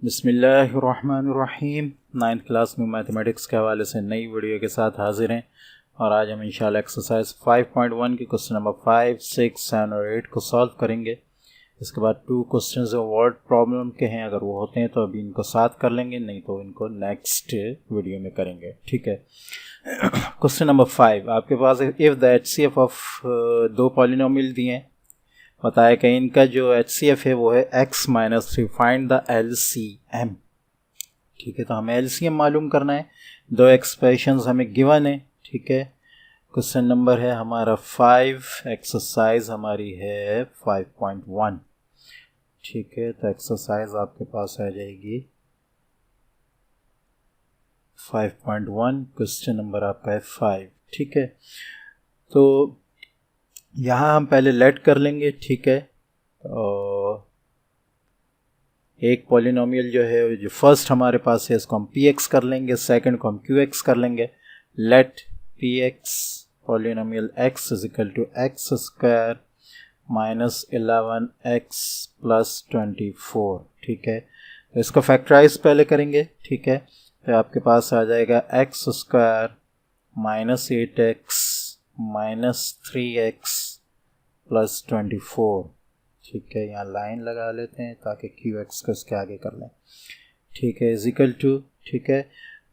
बिस्मिल्लाहिर्रहमानिर्रहीम। 9th class में mathematics के हवाले से नई वीडियो के साथ हाजिर हैं और आज हम इंशाल्लाह एक्सरसाइज 5.1 के क्वेश्चन नंबर 5, 6, 7 और 8 को सॉल्व करेंगे। इसके बाद 2 क्वेश्चन जो वर्ड प्रॉब्लम के हैं, अगर वो होते हैं तो अभी इनको साथ कर लेंगे, नहीं तो इनको नेक्स्ट वीडियो में करेंगे। ठीक है। क्वेश्चन नंबर 5 आपके पास इफ़ द HCF ऑफ दो पॉलिनोमियल दिए हैं, बताया कि इनका जो HCF है वो है x-3। Find the LCM। ठीक है, तो हमें LCM मालूम करना है। दो एक्सप्रेशंस हमें गिवन है। ठीक है, क्वेश्चन नंबर है हमारा 5, एक्सरसाइज हमारी है 5.1। ठीक है, तो एक्सरसाइज आपके पास आ जाएगी 5.1, क्वेश्चन नंबर आपका है 5। ठीक है, तो यहाँ हम पहले लेट कर लेंगे। ठीक है, तो एक पॉलिनोमियल जो है जो फर्स्ट हमारे पास है इसको हम px कर लेंगे, सेकंड को हम qx कर लेंगे। Let px polynomial x is equal to x square minus 11x plus 24। ठीक है, तो इसको फैक्टराइज पहले करेंगे। ठीक है, तो आपके पास आ जाएगा x square minus 8x minus 3x plus 24। ठीक है, यहाँ लाइन लगा लेते हैं ताकि QX को इसके आगे कर लें। ठीक है, इज इक्वल टू, ठीक है,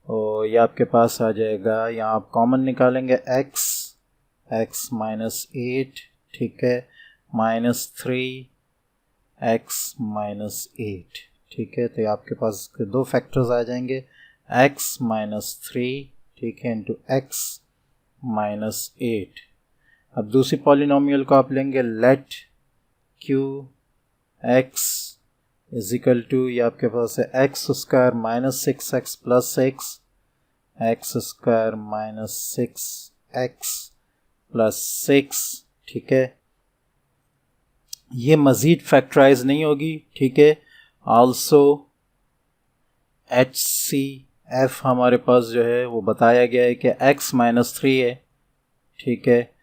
और ये आपके पास आ जाएगा, यहाँ आप कॉमन निकालेंगे x माइनस 8, ठीक है, माइनस 3x माइनस 8। ठीक है, तो ये आपके पास दो फैक्टर्स आ जाएंगे, x माइनस 3, ठीक है, इंटू x माइनस 8। अब दूसरी पॉलिनोमियल को आप लेंगे, let QX is equal to, ये आपके पास है x square minus 6x plus 6, x square minus 6x plus 6। ठीक है, ये मज़ीद फैक्टराइज नहीं होगी। ठीक है, आल्सो HCF हमारे पास जो है वो बताया गया है कि x माइनस 3 है। ठीक है,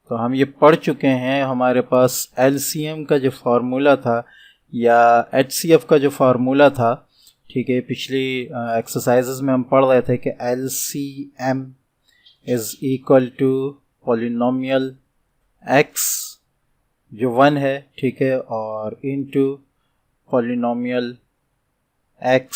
तो हम ये पढ़ चुके हैं, हमारे पास LCM का जो फार्मूला था या HCF का जो फार्मूला था, ठीक है, पिछली एक्सरसाइजेस में हम पढ़ रहे थे कि LCM is equal to polynomial x जो 1 है, ठीक है, और इनटू पॉलिनोमियल x,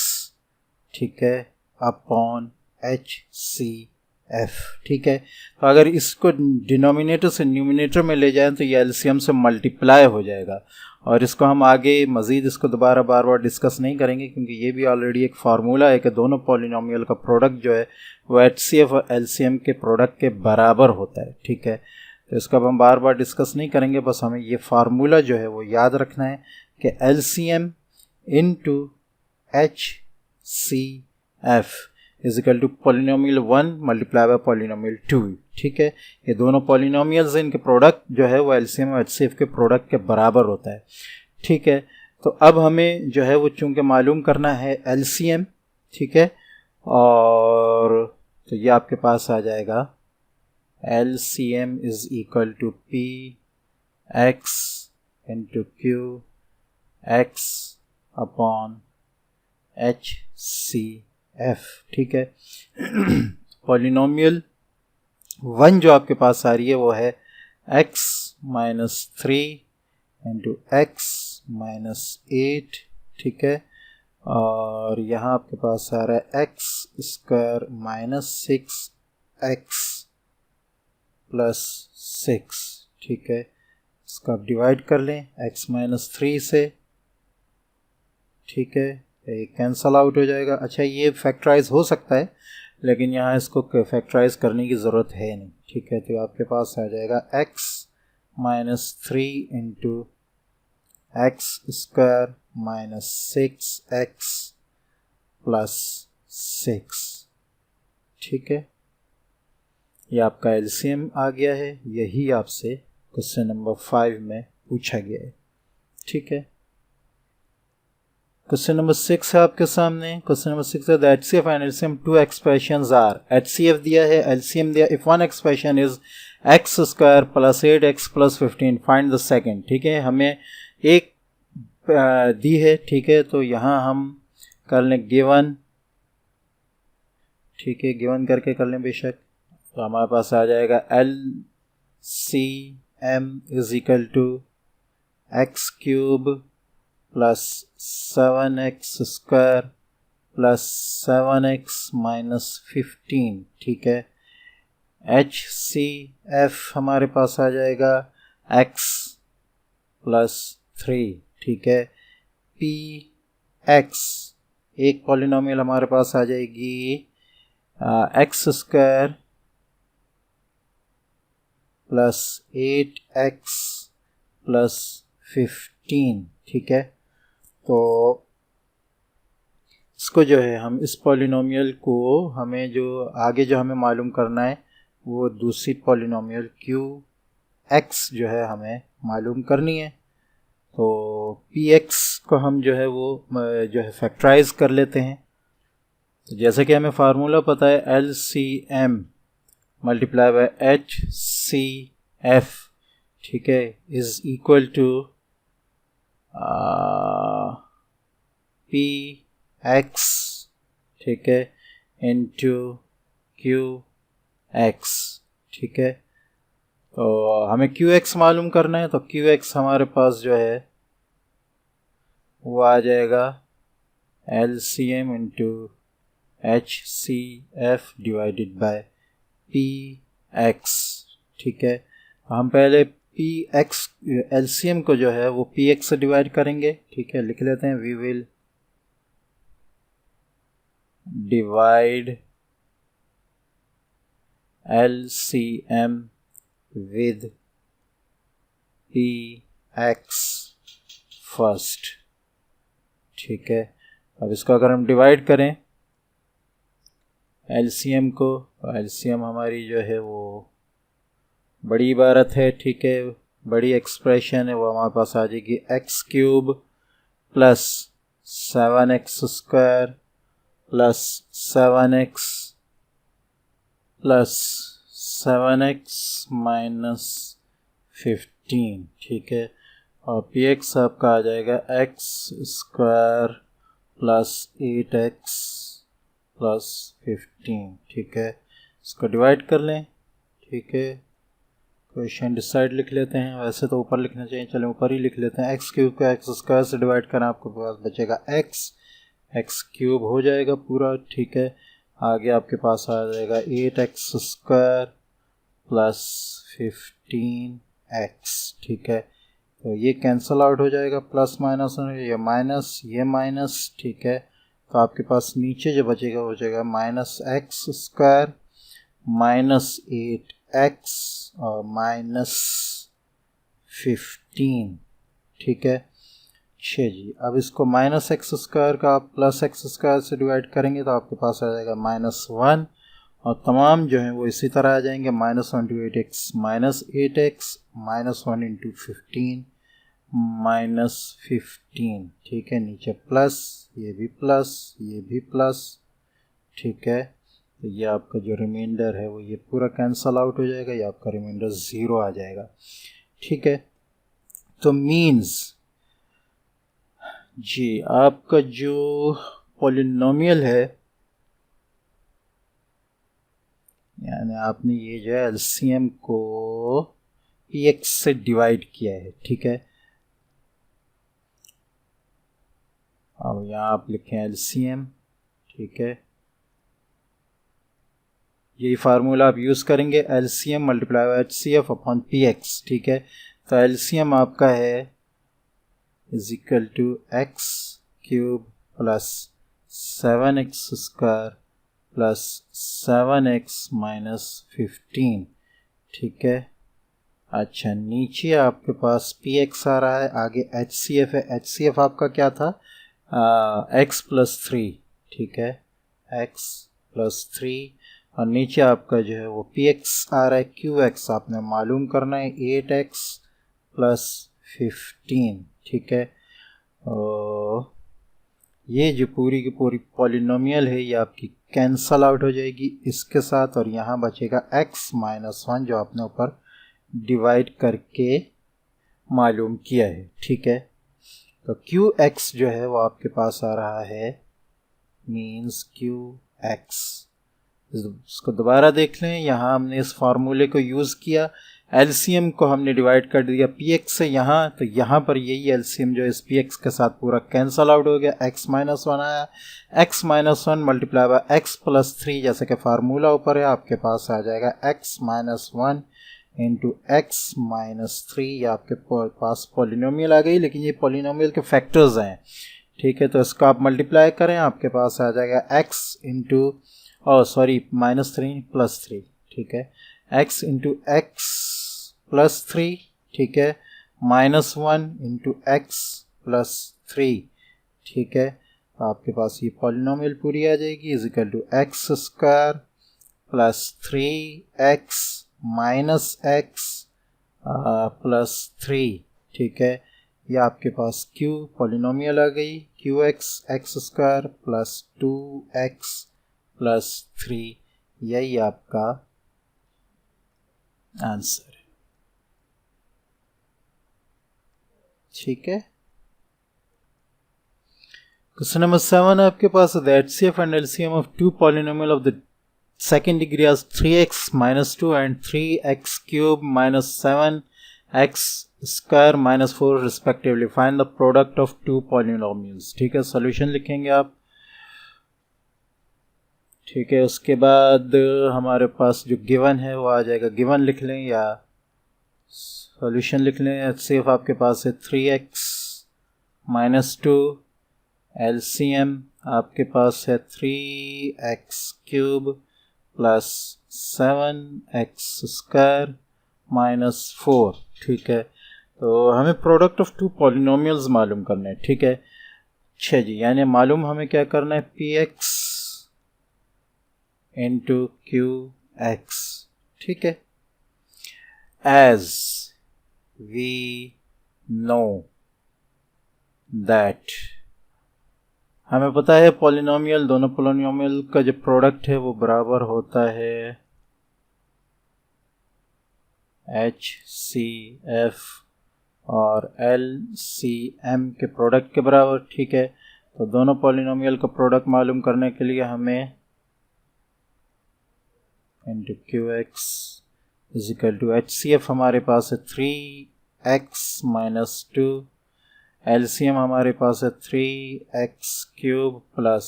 ठीक है, अपॉन HCF। ठीक है, तो अगर इसको डिनोमिनेटर से न्यूमिनेटर में ले जाएं तो ये LCM से मल्टीप्लाई हो जाएगा, और इसको हम आगे मज़ीद इसको दोबारा बार बार डिस्कस नहीं करेंगे क्योंकि ये भी ऑलरेडी एक फार्मूला है कि दोनों पॉलिनोमियल का प्रोडक्ट जो है वो HCF और LCM के प्रोडक्ट के बराबर होता है। ठीक है, तो इसको अब हम बार बार डिस्कस नहीं करेंगे, बस हमें ये फार्मूला जो है वो याद रखना है कि LCM into HCF is equal to polynomial 1 multiply by polynomial 2। ठीक है, ये दोनों पॉलिनोमियल्स इनके प्रोडक्ट जो है वो LCM और HCF के प्रोडक्ट के बराबर होता है। ठीक है, तो अब हमें जो है वो चूंकि मालूम करना है LCM, ठीक है, और तो ये आपके पास आ जाएगा LCM is equal to PX into QX upon HCF। ठीक है, पॉलिनोमियल 1 जो आपके पास आ रही है वो है x minus 3 into x minus 8। ठीक है, और यहाँ आपके पास आ रहा है x square minus 6x plus 6। ठीक है, इसको आप डिवाइड कर लें x माइनस 3 से। ठीक है, ये कैंसल आउट हो जाएगा। अच्छा, ये फैक्टराइज हो सकता है लेकिन यहाँ इसको फैक्टराइज करने की ज़रूरत है नहीं। ठीक है, तो आपके पास आ जाएगा x minus 3 into x square minus 6x plus 6। ठीक है, ये आपका LCM आ गया है, यही आपसे क्वेश्चन नंबर 5 में पूछा गया है। ठीक है, क्वेश्चन नंबर 6 है आपके सामने। क्वेश्चन नंबर 6 है the HCF and LCM two expressions are. HCF दिया है, LCM दिया। If one expression is x square plus 8x plus 15 find the second. ठीक है, हमें एक दी है। ठीक है, तो यहाँ हम कर लें गिवन, ठीक है, गिवन करके कर लें बेशक। तो हमारे पास आ जाएगा LCM is equal to x cube plus 7x square plus 7x minus 15, ठीक है। HCF हमारे पास आ जाएगा x प्लस 3, ठीक है। PX एक पॉलिनोमियल हमारे पास आ जाएगी x square plus 8x plus 15, ठीक है। तो इसको जो है हम इस पॉलिनोमियल को हमें जो आगे जो हमें मालूम करना है वो दूसरी पॉलिनोमियल QX जो है हमें मालूम करनी है। तो PX को हम जो है वो जो है फैक्टराइज कर लेते हैं। तो जैसे कि हमें फार्मूला पता है LCM मल्टीप्लाई बाय HCF, ठीक है, इज इक्वल टू PX, ठीक है, इंटू QX, ठीक है। तो हमें QX मालूम करना है, तो QX हमारे पास जो है वो आ जाएगा LCM into HCF divided by PX, ठीक है। हम पहले PX LCM को जो है वो PX से डिवाइड करेंगे, ठीक है, लिख लेते हैं। We will divide LCM with PX first, ठीक है। अब इसको अगर हम डिवाइड करें LCM को, तो LCM हमारी जो है वो बड़ी इबारत है, ठीक है, बड़ी एक्सप्रेशन है, वो हमारे पास आ जाएगी x cube plus 7x square plus 7x plus 7x minus 15, ठीक है। और PX आपका आ जाएगा x square plus 8x plus 15, ठीक है। इसको डिवाइड कर लें, ठीक है। क्वेश्चन डिसाइड लिख लेते हैं, वैसे तो ऊपर लिखना चाहिए, चलें ऊपर ही लिख लेते हैं। एक्स क्यूब को एक्स स्क्वायर से डिवाइड करना, आपके पास बचेगा एक्स क्यूब हो जाएगा पूरा, ठीक है। आगे आपके पास आ जाएगा 8x स्क्वायर प्लस 15x, ठीक है। तो ये कैंसल आउट हो जाएगा, प्लस माइनस ये माइनस, ठीक है। तो आपके पास नीचे जो बचेगा वो बचेगा minus x square minus 8x और माइनस 15, ठीक है। अच्छा जी, अब इसको माइनस एक्स स्क्वायर का आप प्लस एक्स स्क्वायर से डिवाइड करेंगे तो आपके पास आ जाएगा -1, और तमाम जो हैं वो इसी तरह आ जाएंगे। -1 × 8x minus 8x minus 1 × 15 minus 15, ठीक है। नीचे प्लस, ये भी प्लस, ये भी प्लस, ठीक है। तो ये आपका जो रिमाइंडर है वो ये पूरा कैंसल आउट हो जाएगा, ये आपका रिमाइंडर 0 आ जाएगा, ठीक है। तो मीन्स जी आपका जो पॉलिनोमियल है, यानी आपने ये जो है एलसीएम को PX से डिवाइड किया है, ठीक है। अब यहाँ आप लिखें एलसीएम, ठीक है। यही फार्मूला आप यूज़ करेंगे, LCM multiply by HCF upon PX, ठीक है। तो एलसीएम आपका है is equal to x cube plus 7x square plus 7x minus 15, ठीक है। अच्छा, नीचे आपके पास PX आ रहा है, आगे HCF है। HCF आपका क्या था, x प्लस 3, ठीक है, x प्लस 3, और नीचे आपका जो है वो PX आ रहा है। QX आपने मालूम करना है 8x प्लस 15, ठीक है। और ये जो पूरी की पूरी पॉलिनोमियल है ये आपकी कैंसल आउट हो जाएगी इसके साथ, और यहाँ बचेगा x माइनस 1 जो आपने ऊपर डिवाइड करके मालूम किया है, ठीक है। तो QX जो है वो आपके पास आ रहा है मीन्स QX। इसको दोबारा देख लें, यहाँ हमने इस फार्मूले को यूज़ किया, LCM को हमने डिवाइड कर दिया PX से यहाँ, तो यहाँ पर यही LCM जो इस PX के साथ पूरा कैंसल आउट हो गया, x-1 आया, x-1 मल्टीप्लाई बाय x+3 जैसे कि फार्मूला ऊपर है, आपके पास आ जाएगा x-1 इंटू x-3। ये आपके पास पॉलिनोमियल आ गई, लेकिन ये पॉलिनोमियल के फैक्टर्स हैं, ठीक है। तो इसको आप मल्टीप्लाई करें, आपके पास आ जाएगा x इंटू -3 ठीक है, x इंटू x+3 ठीक है, -1 इंटू x+3 ठीक है। तो आपके पास ये पॉलिनोमियल पूरी आ जाएगी, is equal to x² plus 3x minus x plus 3 ठीक है। ये आपके पास Q पॉलिनोमियल आ गई, QX x² plus 2x plus 3, यही आपका आंसर है, ठीक है। क्वेश्चन नंबर 7 आपके पास the HCF and LCM of two polynomial of the second degree as 3x minus 2 and 3x cube minus 7x square minus 4 respectively. Find the product of two polynomials. ठीक है, solution लिखेंगे आप, ठीक है। उसके बाद हमारे पास जो गिवन है वो आ जाएगा, गिवन लिख लें या सॉल्यूशन लिख लें। सिर्फ आपके पास है 3x minus 2, LCM आपके पास है 3x cube plus 7x square minus 4, ठीक है। तो हमें प्रोडक्ट ऑफ टू पॉलिनोमियल्स मालूम करना है, ठीक है। अच्छा जी, यानी मालूम हमें क्या करना है, PX इंटू QX, ठीक है। एज वी नो दैट, हमें पता है पॉलिनोमियल, दोनों पॉलिनोमियल का जो प्रोडक्ट है वो बराबर होता है HCF और LCM के प्रोडक्ट के बराबर, ठीक है। तो दोनों पॉलिनोमियल का प्रोडक्ट मालूम करने के लिए हमें into QX is equal to HCF हमारे पास है 3x माइनस 2, LCM हमारे पास है 3x cube plus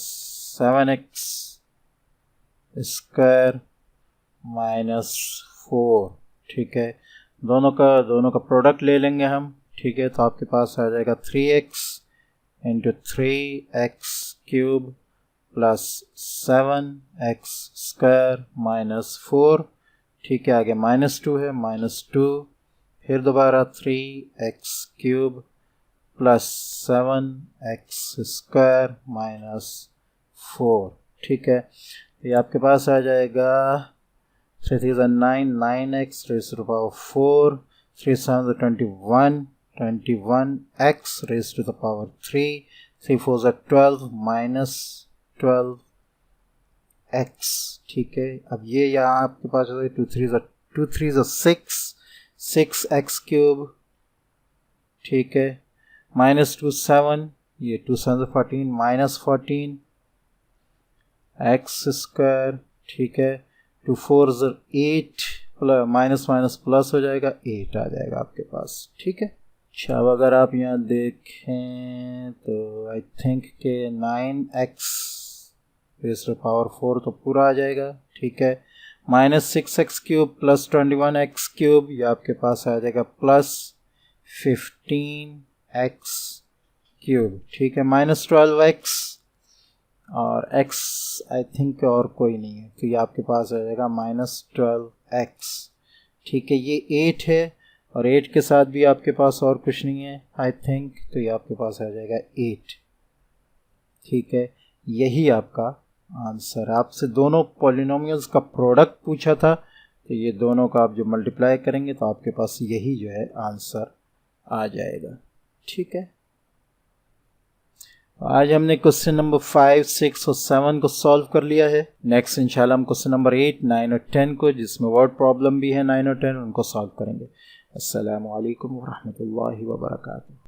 7x square minus 4, ठीक है। दोनों का प्रोडक्ट ले लेंगे हम, ठीक है। तो आपके पास आ जाएगा 3x into 3x cube plus 7x square minus 4, ठीक है। आगे -2 है, -2 फिर दोबारा 3x cube plus 7x square minus 4, ठीक है। ये आपके पास आ जाएगा 3 3 9, 9x raise to the power 4, 3 7 21, 21x raise to the power 3, 3 4 12 minus 12x, ठीक है। अब ये यहाँ आपके पास आ जाएगा 2 3 6, 6x क्यूब, ठीक है, -2 7, ये 2 7 14 माइनस 14 x स्क्वायर, ठीक है। 2 4 8 प्लस माइनस माइनस प्लस हो जाएगा, 8 आ जाएगा आपके पास, ठीक है। अच्छा, अब अगर आप यहाँ देखें तो आई थिंक के 9x रेज़ टू पावर 4 तो पूरा आ जाएगा, ठीक है। -6x cube plus 21x cube, ये आपके पास आ जाएगा प्लस 15x क्यूब, ठीक है, -12x और x आई थिंक और कोई नहीं है, तो ये आपके पास आ जाएगा -12x, ठीक है। ये 8 है और 8 के साथ भी आपके पास और कुछ नहीं है आई थिंक, तो ये आपके पास आ जाएगा 8, ठीक है। यही आपका आंसर। आपसे दोनों पॉलिनोमियल्स का प्रोडक्ट पूछा था, तो ये दोनों का आप जो मल्टीप्लाई करेंगे तो आपके पास यही जो है आंसर आ जाएगा, ठीक है। आज हमने क्वेश्चन नंबर 5, 6 और 7 को सॉल्व कर लिया है। नेक्स्ट इंशाल्लाह हम क्वेश्चन नंबर 8, 9 और 10 को, जिसमें वर्ड प्रॉब्लम भी है 9 और 10, उनको सॉल्व करेंगे। अस्सलामु अलैकुम व रहमतुल्लाहि व बरकातुहू।